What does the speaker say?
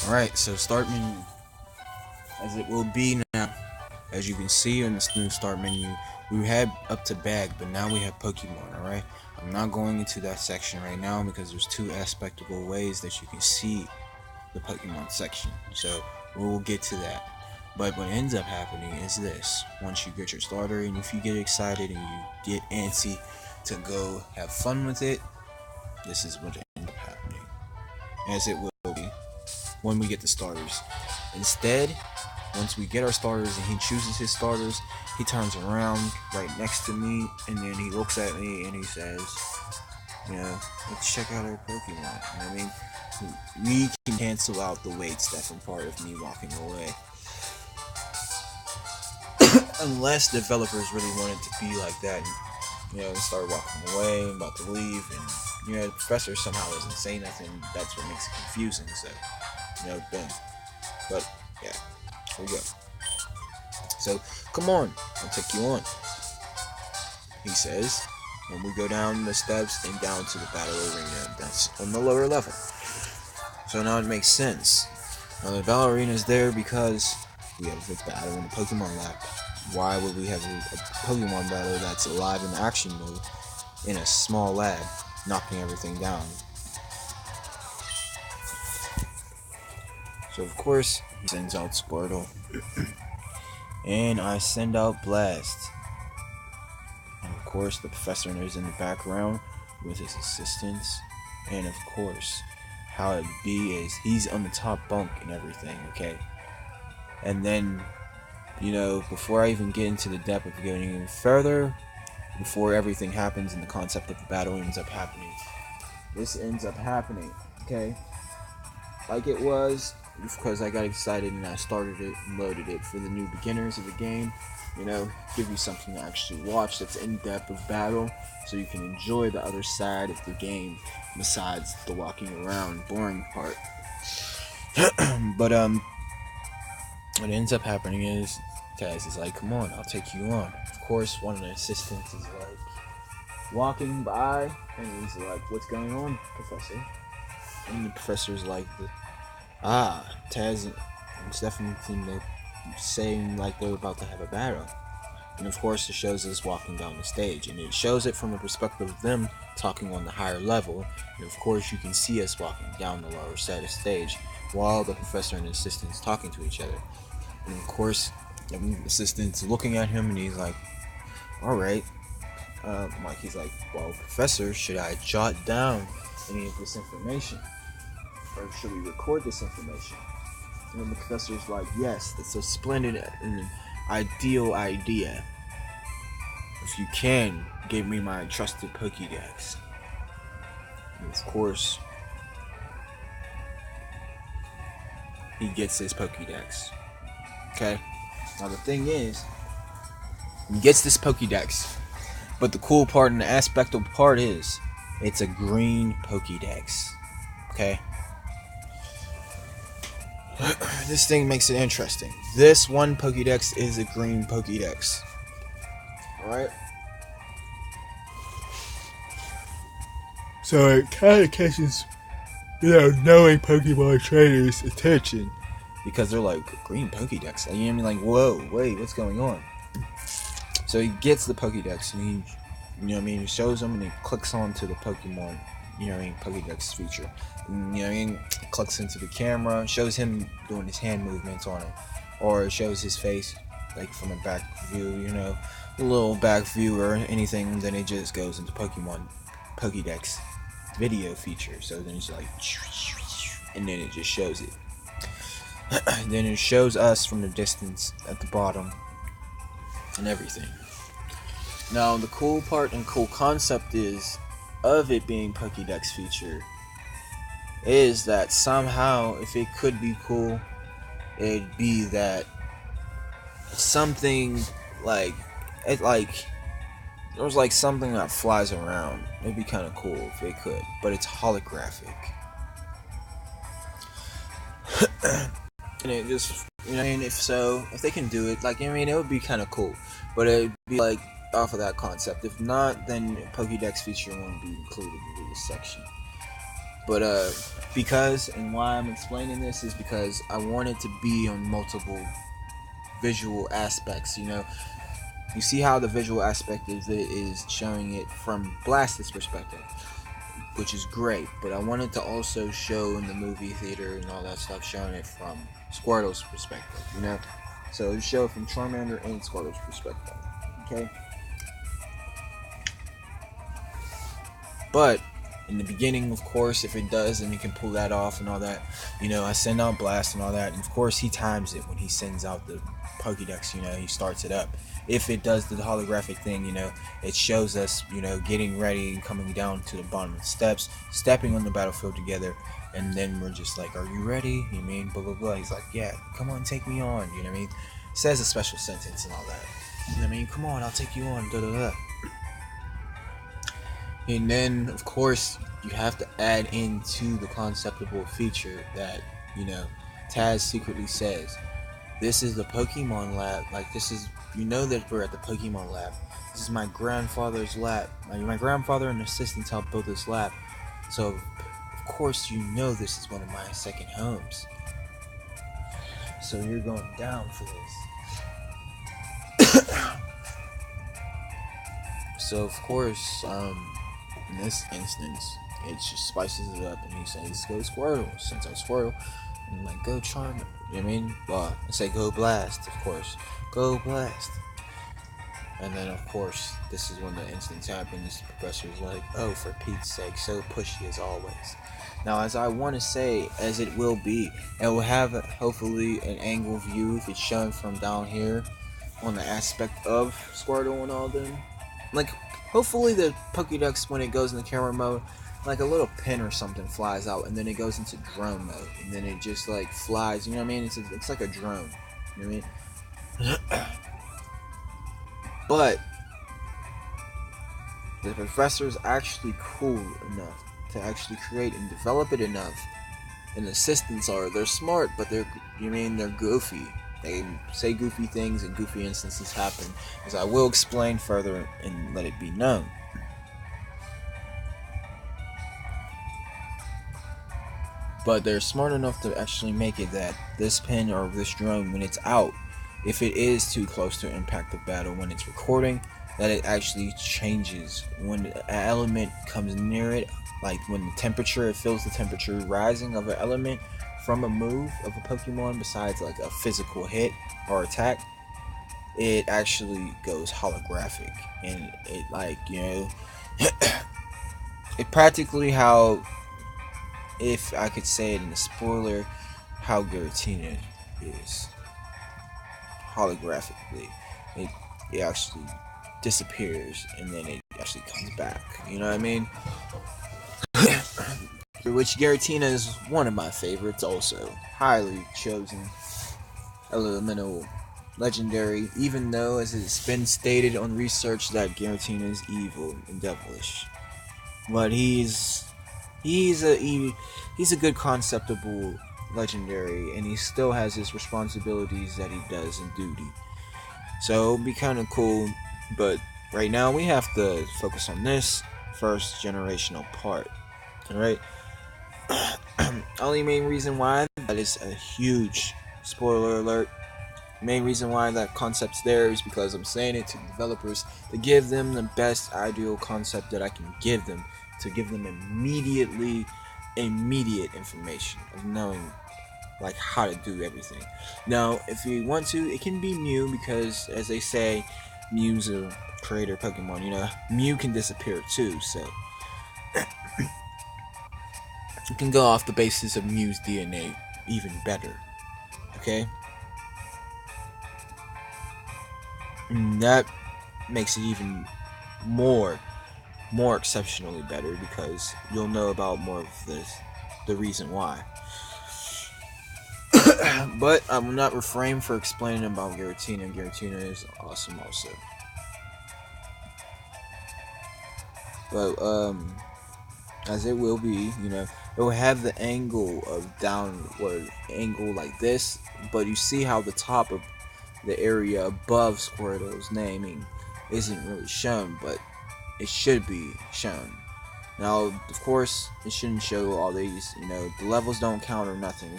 Alright, so start menu, as it will be now. As you can see in this new start menu, we had up to bag, but now we have Pokemon, alright? I'm not going into that section right now because there's two aspectable ways that you can see the Pokemon section. So we will get to that. But what ends up happening is this. Once you get your starter, and if you get excited and you get antsy to go have fun with it, this is what ends up happening. As it will be when we get the starters. Instead, once we get our starters and he chooses his starters, he turns around right next to me and then he looks at me and he says, let's check out our Pokemon. You know what I mean? We can cancel out the wait step part of me walking away. Unless developers really want it to be like that and, start walking away and about to leave and, the professor somehow doesn't say nothing. That's what makes it confusing, so, boom. But, yeah, here we go. So, come on, I'll take you on, he says, when we go down the steps and down to the battle arena. That's on the lower level. So now it makes sense. Now the battle arena is there because we have a battle in the Pokemon lab. Why would we have a Pokemon battle that's alive in action mode in a small lab, knocking everything down? So of course, he sends out Squirtle. And I send out Blast. And of course, the professor is in the background with his assistants. And of course, how it be is he's on the top bunk and everything, okay? And then, before I even get into the depth of going even further, before everything happens and the concept of the battle ends up happening, this ends up happening, okay? Like it was, because I got excited and I started it and loaded it for the new beginners of the game, give you something to actually watch that's in depth of battle, so you can enjoy the other side of the game besides the walking around boring part. But what ends up happening is Taz is like, come on, I'll take you on. Of course, one of the assistants is like walking by and he's like, what's going on, Professor? And the professor's like, Taz, it's definitely saying like they're about to have a battle. And of course it shows us walking down the stage, and it shows it from the perspective of them talking on the higher level, and of course you can see us walking down the lower side of the stage while the professor and the assistant's talking to each other. And of course the assistant's looking at him and he's like, alright, he's like, well, Professor, should I jot down any of this information? Or should we record this information? And then the professor's like, yes, that's a splendid and ideal idea. If you can, give me my trusted Pokédex. And of course, he gets his Pokédex. Okay? Now the thing is, he gets this Pokédex, but the cool part and the aspectful part is, it's a green Pokédex. Okay? This thing makes it interesting. This one Pokédex is a green Pokédex. Alright? So it kind of catches, knowing Pokemon trainers' attention. Because they're like, green Pokédex? You know what I mean? Like, whoa, wait, what's going on? So he gets the Pokédex and he shows them and he clicks onto the Pokemon, Pokédex feature. And, clicks into the camera, shows him doing his hand movements on it, or it shows his face, like from a back view, a little back view or anything. Then it just goes into Pokemon Pokédex video feature. So then it's like, and then it just shows it. Then it shows us from the distance at the bottom and everything. Now the cool part and cool concept is of it being Pokédex feature is that somehow, if it could be cool, it'd be that something like it, like there was like something that flies around. It'd be kind of cool if it could, but it's holographic. And it just, and if they can do it, it would be kind of cool, but it'd be like off of that concept. If not, then Pokédex feature won't be included in this section. But because, and why I'm explaining this is because I want it to be on multiple visual aspects. You see how the visual aspect of it is showing it from Blast's perspective, which is great, but I wanted to also show in the movie theater and all that stuff, showing it from Squirtle's perspective. So show it from Charmander and Squirtle's perspective, okay? But in the beginning, of course, if it does, then you can pull that off and all that. I send out Blast and all that, and of course he times it when he sends out the Pokédex. He starts it up. If it does the holographic thing, it shows us, getting ready and coming down to the bottom of the steps, stepping on the battlefield together, and then we're just like, "Are you ready?" You mean blah blah blah. He's like, "Yeah, come on, take me on." You know what I mean? Says a special sentence and all that. You know what I mean? Come on, I'll take you on. Da da da. And then, of course, you have to add into the conceptable feature that, Taz secretly says, "This is the Pokemon lab. Like, this is, that we're at the Pokemon lab. This is my grandfather's lab. My grandfather and assistants helped build this lab. So, of course, this is one of my second homes. So you're going down for this." So, of course, in this instance, it just spices it up, and he says, "Go Squirtle." Since I'm Squirtle, I'm like, "Go Charmander." You know what I mean? Well, I say, "Go Blast," of course. Go Blast. And then, of course, this is when the instance happens. The professor's like, "Oh, for Pete's sake, so pushy as always." Now, as I want to say, as it will be, it will have, hopefully, an angle view if it's shown from down here on the aspect of Squirtle and all them. Like, hopefully the Pokédex, when it goes in the camera mode, like a little pin or something flies out, and then it goes into drone mode, and then it just like flies. You know what I mean? It's like a drone. You know what I mean? But the professor's actually cool enough to actually create and develop it enough. And assistants they're smart, but they're goofy. They say goofy things and goofy instances happen, as I will explain further and let it be known. But they're smart enough to actually make it that this pin or this drone, when it's out, if it is too close to impact the battle when it's recording, that it actually changes when an element comes near it. Like when it feels the temperature rising of an element from a move of a Pokemon, besides like a physical hit or attack, it actually goes holographic. And it it practically how, if I could say it in a spoiler, how Giratina is holographically. It actually disappears and then it actually comes back. You know what I mean? Which Giratina is one of my favorites also. Highly chosen elemental legendary, even though as it's been stated on research that Giratina is evil and devilish. But he's a good conceptable legendary, and he still has his responsibilities that he does in duty. So it'll be kind of cool, but right now we have to focus on this first generational part. Alright? Only main reason why that is a huge spoiler alert. Main reason why that concept's there is because I'm saying it to developers to give them the best ideal concept that I can give them, to give them immediate information of knowing like how to do everything. Now, if you want to, it can be Mew, because as they say, Mew's a creator Pokemon. Mew can disappear too, so you can go off the basis of Mew's DNA even better. Okay? And that makes it even more exceptionally better, because you'll know about more of the reason why. But I will not refrain for explaining about Giratina. Giratina is awesome also. But as it will be, it will have the angle of downward angle like this, but you see how the top of the area above Squirtle's naming isn't really shown, but it should be shown. Now, of course, it shouldn't show all these, you know, the levels don't count or nothing.